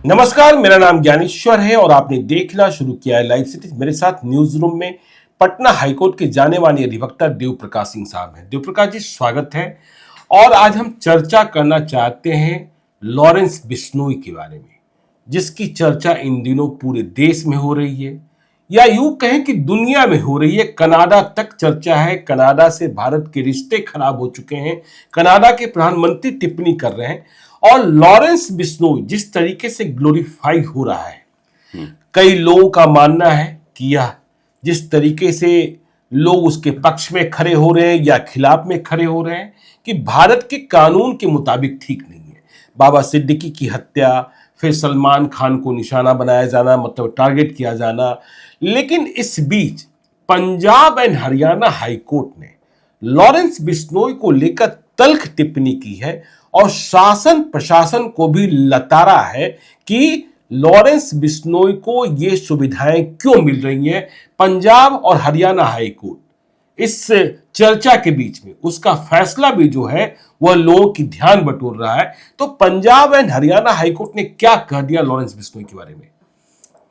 नमस्कार, मेरा नाम ज्ञानेश्वर है और आपने देखना शुरू किया है लाइव सिटी। मेरे साथ न्यूज रूम में पटना हाईकोर्ट के जाने माने अधिवक्ता देव प्रकाश सिंह साहब हैं। देव प्रकाश जी, स्वागत है। और आज हम चर्चा करना चाहते हैं लॉरेंस बिश्नोई के बारे में, जिसकी चर्चा इन दिनों पूरे देश में हो रही है, या यूं कहें कि दुनिया में हो रही है। कनाडा तक चर्चा है। कनाडा से भारत के रिश्ते खराब हो चुके हैं। कनाडा के प्रधानमंत्री टिप्पणी कर रहे हैं। और लॉरेंस बिश्नोई जिस तरीके से ग्लोरीफाई हो रहा है, कई लोगों का मानना है कि यह जिस तरीके से लोग उसके पक्ष में खड़े हो रहे हैं या खिलाफ में खड़े हो रहे हैं कि भारत के कानून के मुताबिक ठीक नहीं है। बाबा सिद्दीकी की हत्या, फिर सलमान खान को निशाना बनाया जाना, मतलब टारगेट किया जाना। लेकिन इस बीच पंजाब एंड हरियाणा हाईकोर्ट ने लॉरेंस बिश्नोई को लेकर तल्ख टिप्पणी की है और शासन प्रशासन को भी लताड़ा है कि लॉरेंस बिश्नोई को ये सुविधाएं क्यों मिल रही हैं। पंजाब और हरियाणा हाईकोर्ट इस चर्चा के बीच में उसका फैसला भी जो है वह लोगों की ध्यान बटोर रहा है। तो पंजाब एंड हरियाणा हाईकोर्ट ने क्या कह दिया लॉरेंस बिश्नोई के बारे में?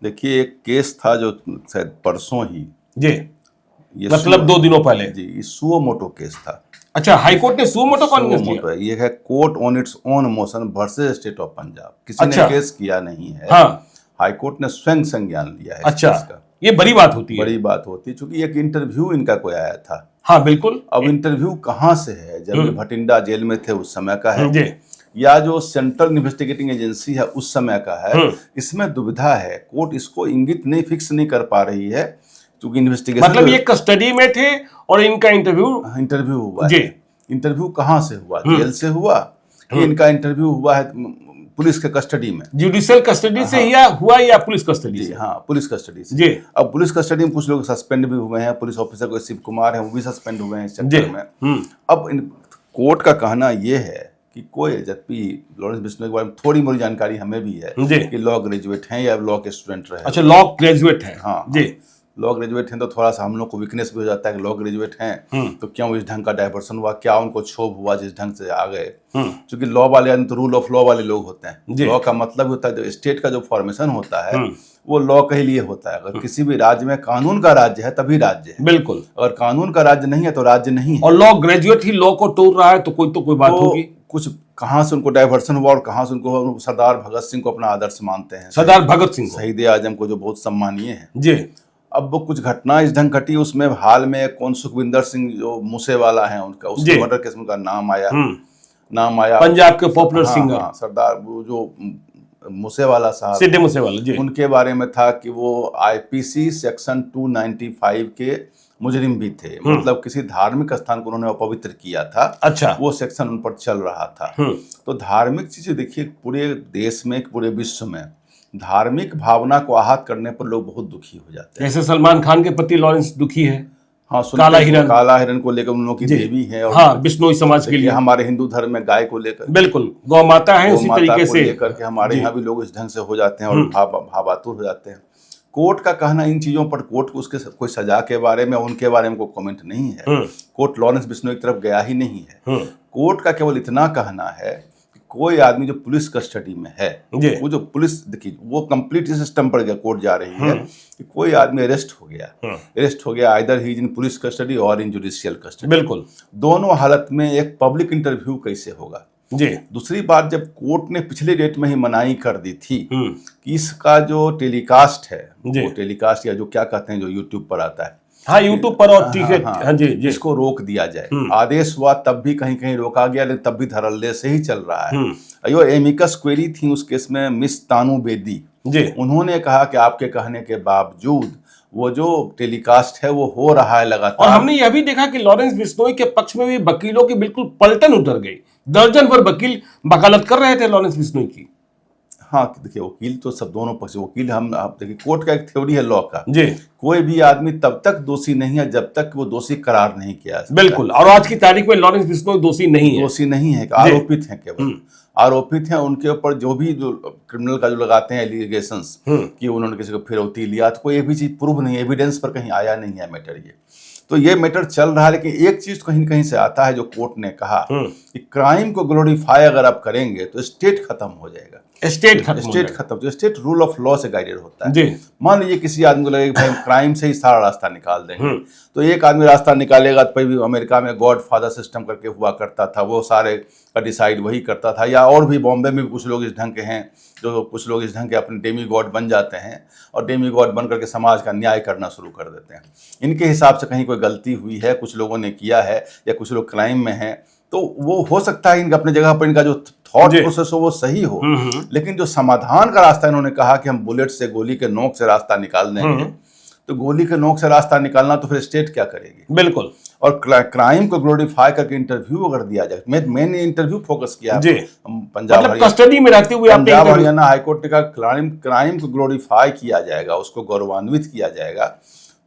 देखिए, एक केस था जो शायद परसों ही जी, मतलब 2 दिनों पहले जी सुओ मोटो केस था। अच्छा, हाईकोर्ट ने सुओ मोटो कॉन्फ्रेंस मोटो है, ये है court on its own motion versus state of Punjab. किसी अच्छा, ने केस किया नहीं है। हाँ, हाईकोर्ट ने स्वयं संज्ञान लिया है। अच्छा, इस केस का ये बड़ी बात होती है। बड़ी बात होती है, क्योंकि एक इंटरव्यू इनका कोई आया था। हाँ बिल्कुल। अब इंटरव्यू कहाँ से है? जब ये भटिंडा जेल में थे उस समय का है, जी, या जो सेंट्रल इन्वेस्टिगेटिंग एजेंसी है उस समय का है? इसमें दुविधा है। कोर्ट इसको इंगित नहीं, फिक्स नहीं कर पा रही है, क्योंकि इन्वेस्टिगेशन मतलब ये कस्टडी में थे और इनका इंटरव्यू हुआ जी। है। इंटरव्यू कहाँ से हुआ? जेल से हुआ कि इनका इंटरव्यू हुआ है पुलिस के कस्टडी में? जुडिशियल कस्टडी से हुआ या पुलिस कस्टडी से? हाँ, पुलिस कस्टडी से जी। अब पुलिस कस्टडी में कुछ लोग सस्पेंड भी हुए हैं। पुलिस ऑफिसर को शिव कुमार है, वो भी सस्पेंड हुए हैं इस चक्कर में। अब कोर्ट का कहना यह है कि कोई, जबकि लॉरेंस बिश्नोई के बारे में थोड़ी मोड़ी जानकारी हमें भी है कि लॉ ग्रेजुएट हैं या लॉ के स्टूडेंट रहे। अच्छा, लॉ ग्रेजुएट हैं। हाँ जी, लॉ ग्रेजुएट हैं तो थोड़ा सा हम लोग को वीकनेस भी हो जाता है कि लॉ ग्रेजुएट हैं तो क्यों इस ढंग का डायवर्सन हुआ, क्या उनको क्षोभ हुआ जिस ढंग से आ गए। क्योंकि लॉ वाले तो रूल ऑफ लॉ वाले लोग होते हैं। लॉ का मतलब होता है, जो स्टेट का जो फॉर्मेशन होता है वो लॉ के लिए होता है। अगर किसी भी राज्य में कानून का राज्य है तभी राज्य है। बिल्कुल। अगर कानून का राज्य नहीं है तो राज्य नहीं है। और लॉ ग्रेजुएट ही लॉ को तोड़ रहा है तो कोई बात होगी। कुछ कहाँ से उनको डायवर्सन हुआ और कहाँ से उनको सरदार भगत सिंह को अपना आदर्श मानते हैं। सरदार भगत सिंह शहीद आजम को जो बहुत सम्मानीय है जी। अब वो कुछ घटना इस ढंग घटी, उसमें हाल में कौन सुखविंदर सिंह जो मूसेवाला है उनका, उसके मर्डर केस में उनका नाम आया पंजाब के पॉपुलर सिंगर। हाँ, सरदार वो जो मूसेवाला साहब, सिद्धू मूसेवाला जी, उनके बारे में था कि वो आईपीसी सेक्शन 295 के मुजरिम भी थे। मतलब किसी धार्मिक स्थान को उन्होंने अपवित्र किया था। अच्छा, वो सेक्शन उन पर चल रहा था। तो धार्मिक चीजें देखिए, पूरे देश में, पूरे विश्व में धार्मिक भावना को आहत करने पर लोग बहुत दुखी हो जाते हैं। जैसे सलमान खान के प्रति लॉरेंस दुखी है। हाँ, काला हिरन को लेकर उन लोगों की देवी है। और हाँ, बिश्नोई समाज के लिए हमारे हिंदू धर्म में गाय को लेकर, बिल्कुल, गौ माता है, उसी तरीके से लेकर के हमारे यहाँ भी लोग इस ढंग से हो जाते हैं और भावातुर हो जाते हैं। कोर्ट का कहना इन चीजों पर, कोर्ट को उसके कोई सजा के बारे में, उनके बारे में कोई कमेंट नहीं है। कोर्ट लॉरेंस बिश्नोई की तरफ गया ही नहीं है। कोर्ट का केवल इतना कहना है कि कोई आदमी जो पुलिस कस्टडी में है, वो जो पुलिस, देखिए वो कंप्लीट सिस्टम पर कोर्ट जा रही है कि कोई आदमी अरेस्ट हो गया either he in police custody और इन जुडिशियल कस्टडी। बिल्कुल, दोनों हालत में एक पब्लिक इंटरव्यू कैसे होगा जी। दूसरी बात, जब कोर्ट ने पिछले डेट में ही मनाही कर दी थी कि इसका जो टेलीकास्ट है, वो टेलीकास्ट या जो क्या कहते हैं जो यूट्यूब पर आता है, हाँ यूट्यूब पर, और टिकट, हाँ जी, इसको रोक दिया जाए। आदेश हुआ तब भी कहीं कहीं रोका गया, लेकिन तब भी धड़ल्ले से ही चल रहा है। अयो एमिकस क्वेरी थी उस केस में मिस तानू बेदी जी, उन्होंने कहा कि आपके कहने के बावजूद वो जो टेलीकास्ट है वो हो रहा है लगातार। और हमने यह भी देखा कि लॉरेंस बिश्नोई के पक्ष में भी वकीलों की बिल्कुल पलटन उतर गई। दर्जन भर वकील वकालत कर रहे थे लॉरेंस बिश्नोई की। हाँ, देखिए वकील तो सब दोनों पक्ष वकील, हम आप देखिए कोर्ट का एक थ्योरी है लॉ का जी, कोई भी आदमी तब तक दोषी नहीं है जब तक वो दोषी करार नहीं किया। बिल्कुल, और आज की तारीख में लॉरेंस बिश्नोई दोषी नहीं है, आरोपित हैं, केवल आरोपित हैं। उनके ऊपर जो भी जो क्रिमिनल का जो लगाते हैं एलिगेशंस कि उन्होंने किसी को फिरौती लिया, तो कोई ये भी चीज प्रूव नहीं, एविडेंस पर कहीं आया नहीं है मैटर ये। तो ये मैटर चल रहा है, लेकिन एक चीज कहीं कहीं से आता है जो कोर्ट ने कहा कि क्राइम को ग्लोरीफाई अगर आप करेंगे तो स्टेट खत्म हो जाएगा। स्टेट खत्म, जो स्टेट रूल ऑफ लॉ से गाइडेड होता है। जी। मान लीजिए किसी आदमी को लगे कि भाई क्राइम से ही सारा रास्ता निकाल देंगे, तो एक आदमी रास्ता निकालेगा, तो भी अमेरिका में गॉड फादर सिस्टम करके हुआ करता था, वो सारे का डिसाइड वही करता था, या और भी बॉम्बे में भी कुछ लोग इस ढंग के हैं, जो कुछ लोग इस ढंग के अपने डेमी गॉड बन जाते हैं और डेमी गॉड बन करके समाज का न्याय करना शुरू कर देते हैं। इनके हिसाब से कहीं कोई गलती हुई है, कुछ लोगों ने किया है, या कुछ लोग क्राइम में हैं, तो वो हो सकता है इनका अपने जगह पर इनका जो थॉट प्रोसेस हो वो सही हो, लेकिन जो समाधान का रास्ता इन्होंने कहा कि हम बुलेट से, गोली के नोक से रास्ता निकाल देंगे, तो गोली के नोक से रास्ता निकालना तो फिर स्टेट क्या करेगी? बिल्कुल। और क्राइम को ग्लोरीफाई करके इंटरव्यू अगर दिया जाए, मैंने इंटरव्यू फोकस किया पंजाब मतलब कस्टडी में रहते हुए पंजाब हरियाणा हाईकोर्ट ने कहा क्राइम को ग्लोरीफाई किया जाएगा, उसको गौरवान्वित किया जाएगा,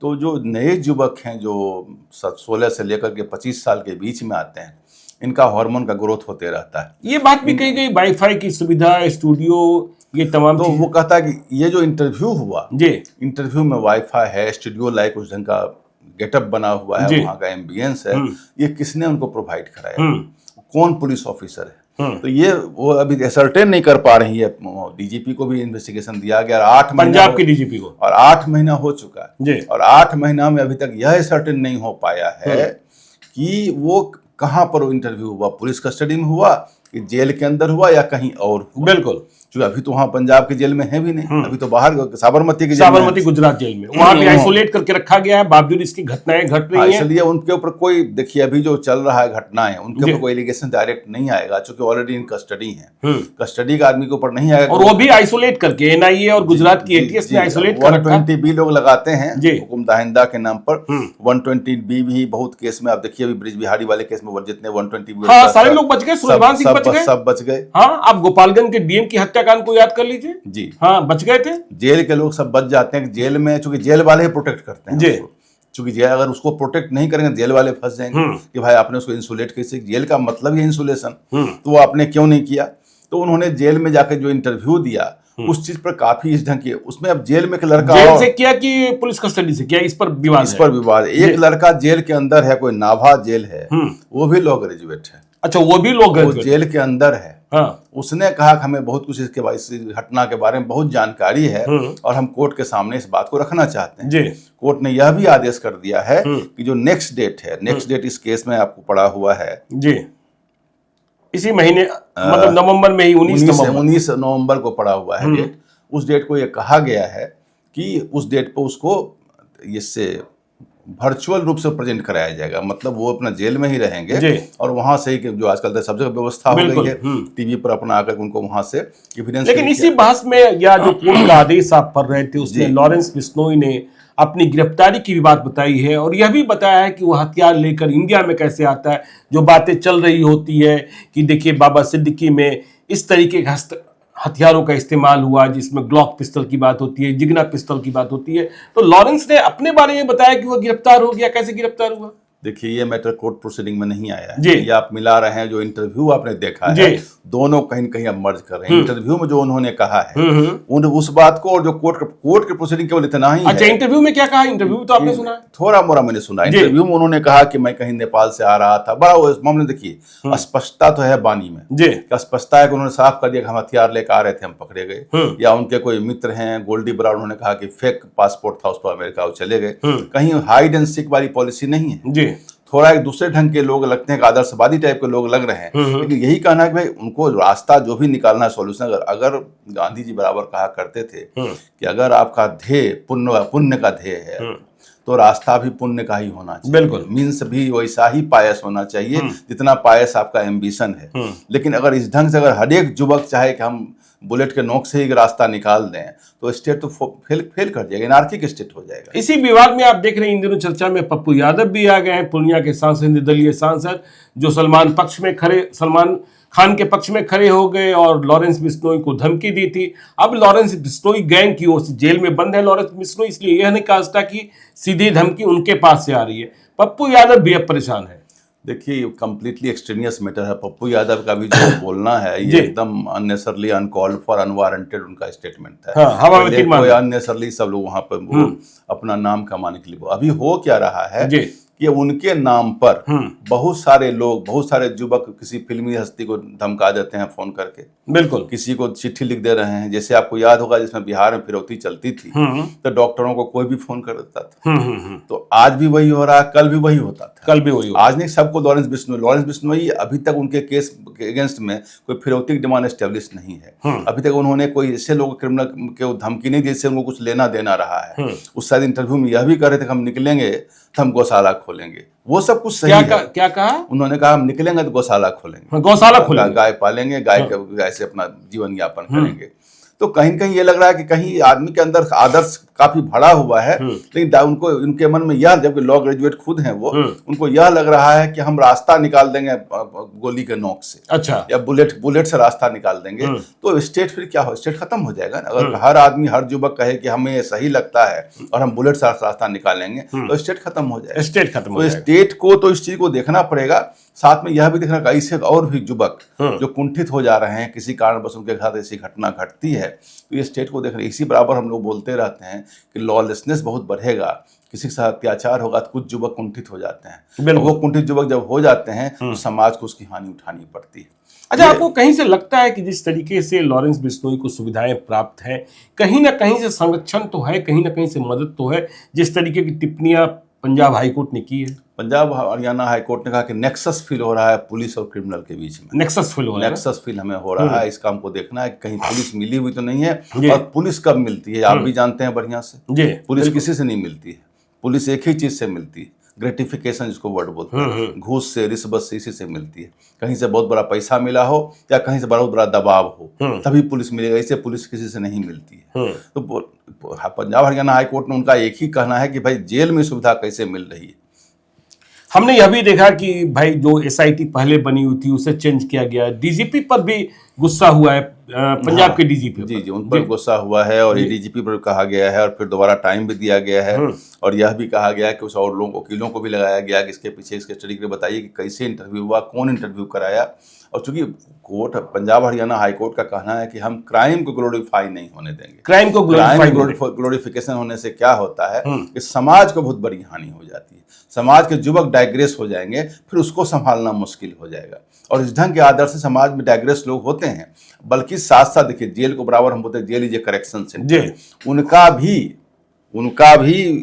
तो जो नए युवक हैं जो 16 से लेकर के 25 साल के बीच में आते हैं, इनका हार्मोन का ग्रोथ होते रहता है। ये बात भी कही गई, वाईफाई की सुविधा, स्टूडियो, ये तमाम। तो वो कहता है कि ये जो इंटरव्यू हुआ, इंटरव्यू में वाईफाई है, स्टूडियो लाइक उस ढंग का गेटअप बना हुआ है, वहाँ का एम्बियंस है, ये किसने उनको प्रोवाइड कराया, कौन पुलिस ऑफिसर है? तो ये वो अभी असर्टेन नहीं कर पा रही है। डीजीपी को भी इन्वेस्टिगेशन दिया गया, 8 पंजाब के डीजीपी को, और 8 महीना हो चुका है, और 8 महीना में अभी तक यह असर्टेन नहीं हो पाया है कि वो कहाँ पर इंटरव्यू हुआ, पुलिस कस्टडी में हुआ कि जेल के अंदर हुआ या कहीं और हुआ। बिल्कुल, जो अभी तो वहाँ पंजाब की जेल में है भी नहीं, अभी तो बाहर साबरमती की साबरमती गुजरात जेल में, वहाँ भी आइसोलेट करके रखा गया है, बावजूद इसकी घटनाएं घट रही हैं। इसलिए उनके ऊपर कोई, देखिए अभी जो चल रहा है घटनाएं, उनके ऊपर कोई एलिगेशन डायरेक्ट नहीं आएगा, क्योंकि ऑलरेडी इन कस्टडी है, कस्टडी का आदमी के ऊपर नहीं आएगा, और वो भी आइसोलेट करके एनआईए और गुजरात की एटीएस ने आइसोलेट कर रखा। 120B लोग लगाते हैं हुकुम दाहिंदा के नाम पर, 120B भी बहुत केस में, आप देखिए अभी ब्रिज बिहारी वाले केस में जितने 120B सारे लोग बच गए, सूर्यभान सिंह बच गए, सब बच गए। हाँ, आप गोपालगंज के डीएम की हत्याकांड को याद कर लीजिए जी, हाँ, बच गए थे। जेल के लोग सब बच जाते हैं, जेल में चूंकि जेल वाले ही प्रोटेक्ट करते हैं जी, चूंकि जेल अगर उसको प्रोटेक्ट नहीं करेंगे जेल वाले फंस जाएंगे कि भाई आपने उसको इंसुलेट कैसे, जेल का मतलब ही इंसुलेशन, तो वो आपने क्यों नहीं किया? तो उन्होंने जेल में जाकर जो इंटरव्यू दिया उस चीज पर काफी इस ढंग की, उसमें अब जेल में एक लड़का जेल से किया कि पुलिस कस्टडी से किया, इस पर विवाद है। एक लड़का जेल के अंदर है, कोई नाभा जेल है, वो भी लॉ ग्रेजुएट है। अच्छा, वो भी लॉ ग्रेजुएट जेल के अंदर है। हाँ। उसने कहा कि हमें बहुत कुछ इसके बारे, इस घटना के बारे में बहुत जानकारी है और हम कोर्ट के सामने इस बात को रखना चाहते हैं। जी। कोर्ट ने यह भी आदेश कर दिया है कि जो नेक्स्ट डेट इस केस में आपको पड़ा हुआ है जी, इसी महीने मतलब नवंबर में ही 19 नवंबर को पड़ा हुआ है डेट। उस डेट को ये कहा गया है कि उस डेट पर उसको इससे वर्चुअल रूप से प्रेजेंट कराया जाएगा, मतलब वो अपना जेल में ही रहेंगे और वहां से ही जो आजकल सब जगह व्यवस्था हो गई है, टीवी पर अपना आकर उनको वहां से एविडेंस। लेकिन इसी बहस में या जो कोर्ट का आदेश आप पढ़ रहे थे उसमें लॉरेंस बिश्नोई ने अपनी गिरफ्तारी की भी बात बताई है और यह भी बताया है कि वो हथियार लेकर इंडिया में कैसे आता है। जो बातें चल रही होती है कि देखिए बाबा सिद्दीकी में इस तरीके का हथियारों का इस्तेमाल हुआ, जिसमें ग्लॉक पिस्टल की बात होती है, जिग्ना पिस्टल की बात होती है, तो लॉरेंस ने अपने बारे में बताया कि वो गिरफ्तार हो गया। कैसे गिरफ्तार हुआ? देखिए ये मैटर कोर्ट प्रोसीडिंग में नहीं आया है, ये आप मिला रहे हैं। जो इंटरव्यू आपने देखा है दोनों कहीं न कहीं अब मर्ज कर रहे हैं। इंटरव्यू में जो उन्होंने कहा है उस बात को, और जो कोर्ट के प्रोसीडिंग केवल इतना ही अच्छा, इंटरव्यू में क्या कहा? इंटरव्यू तो आपने सुना है? थोड़ा मोड़ा मैंने सुना। इंटरव्यू में उन्होंने कहा कि मैं कहीं नेपाल से आ रहा था। बड़ा वो मामले, देखिए स्पष्टता तो है बानी में, स्पष्टता है कि उन्होंने साफ कर दिया कि हम हथियार लेकर आ रहे थे, हम पकड़े गए। या उनके कोई मित्र हैं गोल्डी ब्राउन, उन्होंने कहा कि फेक पासपोर्ट था, उस पर अमेरिका वो चले गए। कहीं हाइड एंड सीक वाली पॉलिसी नहीं है। थोड़ा एक दूसरे ढंग के लोग लगते हैं कि आदर्शवादी टाइप के लोग लग रहे हैं, लेकिन यही कहना है कि भाई उनको रास्ता जो भी निकालना है, सॉल्यूशन। अगर गांधी जी बराबर कहा करते थे कि अगर आपका ध्येय पुण्य का ध्येय है तो रास्ता भी पुण्य का ही होना चाहिए। बिल्कुल, मीन्स भी वैसा ही पायस होना चाहिए जितना पायस आपका एम्बिशन है। लेकिन अगर इस ढंग से अगर हर एक युवक चाहे कि हम बुलेट के नोक से ही रास्ता निकाल दें तो स्टेट तो फेल कर जाएगा, एनार्किक स्टेट हो जाएगा। इसी विवाद में आप देख रहे हैं इन दिनों चर्चा में पप्पू यादव भी आ गए हैं, पूर्णिया के सांसद, निर्दलीय सांसद, जो सलमान खान के पक्ष में खड़े हो गए और लॉरेंस बिश्नोई को धमकी दी थी। अब लॉरेंस बिश्नोई गैंग की ओर से जेल में बंद है लॉरेंस बिश्नोई, इसलिए यह नहीं कहा सकता कि सीधी धमकी उनके पास से आ रही है। पप्पू यादव भी अब परेशान है। देखिए कंप्लीटली एक्सट्रेनियस मैटर है। पप्पू यादव का भी जो बोलना है ये एकदम अननेसेसरली, अनकॉल्ड फॉर, अनवारंटेड उनका स्टेटमेंट है। कोई अननेसेसरली सब लोग वहां पर अपना नाम कमाने के लिए। अभी हो क्या रहा है कि कि उनके नाम पर बहुत सारे लोग, बहुत सारे युवक किसी फिल्मी हस्ती को धमका देते हैं फोन करके, बिल्कुल, किसी को चिट्ठी लिख दे रहे हैं। जैसे आपको याद होगा जिसमें बिहार में फिरौती चलती थी तो डॉक्टरों को कोई भी फोन कर देता था। तो आज भी वही हो रहा है, कल भी वही होता था, कल भी वही आज नहीं। सबको लॉरेंस बिश्नोई अभी तक उनके केस के अगेंस्ट में कोई फिरौती की डिमांड एस्टेब्लिश नहीं है। अभी तक उन्होंने कोई ऐसे लोग क्रिमिनल के धमकी नहीं दी जिससे उनको कुछ लेना देना रहा है। उस शायद इंटरव्यू में यह भी कह रहे थे कि हम निकलेंगे तो हम गौशाला खोलेंगे। वो सब कुछ सही है। क्या कहा उन्होंने कहा हम निकलेंगे तो गौशाला खोलेंगे, गौशाला खोलेंगे, गाय पालेंगे, गाय से अपना जीवन यापन करेंगे। तो कहीं कहीं ये लग रहा है कि कहीं आदमी के अंदर आदर्श काफी भरा हुआ है, लेकिन उनको उनके मन में यह, जबकि लॉ ग्रेजुएट खुद हैं वो, उनको यह लग रहा है कि हम रास्ता निकाल देंगे गोली के नोक से, अच्छा, या बुलेट से रास्ता निकाल देंगे तो स्टेट फिर क्या हो, स्टेट खत्म हो जाएगा ना। अगर हर आदमी, हर युवक कहे कि हमें ये सही लगता है और हम बुलेट से रास्ता निकालेंगे तो स्टेट खत्म हो जाएगा। स्टेट खत्म हो जाएगा। स्टेट को तो इस चीज को देखना पड़ेगा, साथ में यह भी देखना ऐसे और भी युवक जो कुंठित हो जा रहे हैं, किसी कारणवश उनके साथ ऐसी घटना घटती है, तो ये स्टेट को देखना। इसी बराबर हम लोग बोलते रहते हैं कि लॉलेसनेस बहुत बढ़ेगा, किसी के साथ अत्याचार होगा तो कुछ युवक कुंठित हो जाते हैं। वो कुंठित युवक जब हो जाते हैं तो समाज को उसकी हानि उठानी पड़ती है। अच्छा, आपको कहीं से लगता है कि जिस तरीके से लॉरेंस बिश्नोई को सुविधाएं प्राप्त हैं, कहीं ना कहीं से संरक्षण तो है, कहीं ना कहीं से मदद तो है, जिस तरीके की टिप्पणियां पंजाब हाईकोर्ट ने की है? पंजाब हरियाणा हाईकोर्ट ने कहा कि नेक्सस फील हो रहा है पुलिस और क्रिमिनल के बीच में। नेक्सस फील हो रहा है, नेक्सस फील हमें हो रहा है। इसका हमको देखना है कि कहीं पुलिस मिली हुई तो नहीं है, और पुलिस कब मिलती है आप भी जानते हैं बढ़िया से। पुलिस किसी से नहीं मिलती है, पुलिस एक ही चीज से मिलती है, ग्रेटिफिकेशन जिसको वर्ड बोलते हैं, घूस से, रिश्वत से, इसी से मिलती है। कहीं से बहुत बड़ा पैसा मिला हो या कहीं से बहुत बड़ा दबाव हो तभी पुलिस मिलेगा, इससे पुलिस किसी से नहीं मिलती है। तो पंजाब हरियाणा हाईकोर्ट ने उनका एक ही कहना है कि भाई जेल में सुविधा कैसे मिल रही है। हमने यह भी देखा कि भाई जो एसआईटी पहले बनी हुई थी उसे चेंज किया गया है, डीजीपी पर भी गुस्सा हुआ है, पंजाब के डीजीपी जी उन पर गुस्सा हुआ है, और डीजीपी पर कहा गया है, और फिर दोबारा टाइम भी दिया गया है, और यह भी कहा गया है कि उस और लोगों वकीलों को भी लगाया गया कि इसके पीछे इसके स्टडी के बताइए कि कैसे इंटरव्यू हुआ, कौन इंटरव्यू कराया। और चूंकि कोर्ट, पंजाब हरियाणा हाईकोर्ट का कहना है कि हम क्राइम को ग्लोरीफाई नहीं होने देंगे। क्राइम को ग्लोरीफिकेशन होने से क्या होता है कि समाज को बहुत बड़ी हानि हो जाती है, समाज के युवक डाइग्रेस हो जाएंगे, फिर उसको संभालना मुश्किल हो जाएगा। और इस ढंग के आदर्श से समाज में डाइग्रेस लोग होते हैं, बल्कि साथ साथ देखिए जेल को बराबर हम बोलते हैं jail is a correction centre, उनका भी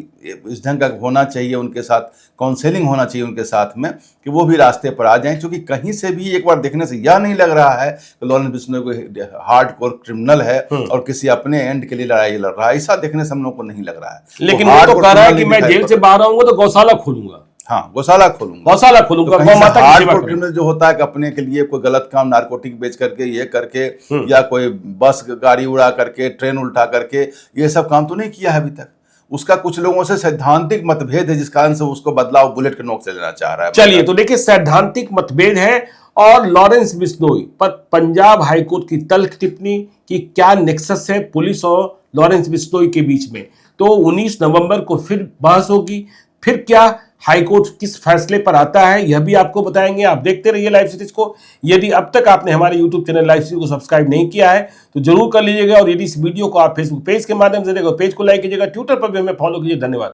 इस ढंग का होना चाहिए, उनके साथ काउंसलिंग होना चाहिए उनके साथ में, कि वो भी रास्ते पर आ जाएं। क्योंकि कहीं से भी एक बार देखने से यह नहीं लग रहा है कि लॉरेंस बिश्नोई कोई हार्डकोर क्रिमिनल है और किसी अपने एंड के लिए लड़ाई लड़ रहा है, ऐसा देखने से हम लोग को नहीं लग रहा है। लेकिन वो तो कह रहा है कि मैं जेल से बाहर आऊंगा तो गौशाला खोलूंगा। हाँ, गौशाला खोलूंगा, तो हार्डकोर क्रिमिनल जो होता है कि अपने के लिए कोई गलत काम, नारकोटिक बेच करके, ये करके, या कोई बस गाड़ी उड़ा करके, ट्रेन उल्टा करके, ये सब काम तो नहीं किया है अभी तक। उसका कुछ लोगों से सैद्धांतिक मतभेद है, जिस कारण से उसको बदलाव बुलेट के नोक से लेना चाह रहा है। चलिए, तो देखिए सैद्धांतिक मतभेद है, और लॉरेंस बिश्नोई पर पंजाब हाईकोर्ट की तल्ख टिप्पणी कि क्या नेक्सस है पुलिस और लॉरेंस बिश्नोई के बीच में, तो 19 नवंबर को फिर बहस होगी। फिर क्या हाईकोर्ट किस फैसले पर आता है यह भी आपको बताएंगे। आप देखते रहिए लाइव सीरीज को। यदि अब तक आपने हमारे यूट्यूब चैनल लाइव सीरीज को सब्सक्राइब नहीं किया है तो जरूर कर लीजिएगा, और यदि इस वीडियो को आप फेसबुक पेज के माध्यम से देखो, पेज को लाइक कीजिएगा, ट्विटर पर भी हमें फॉलो कीजिए। धन्यवाद।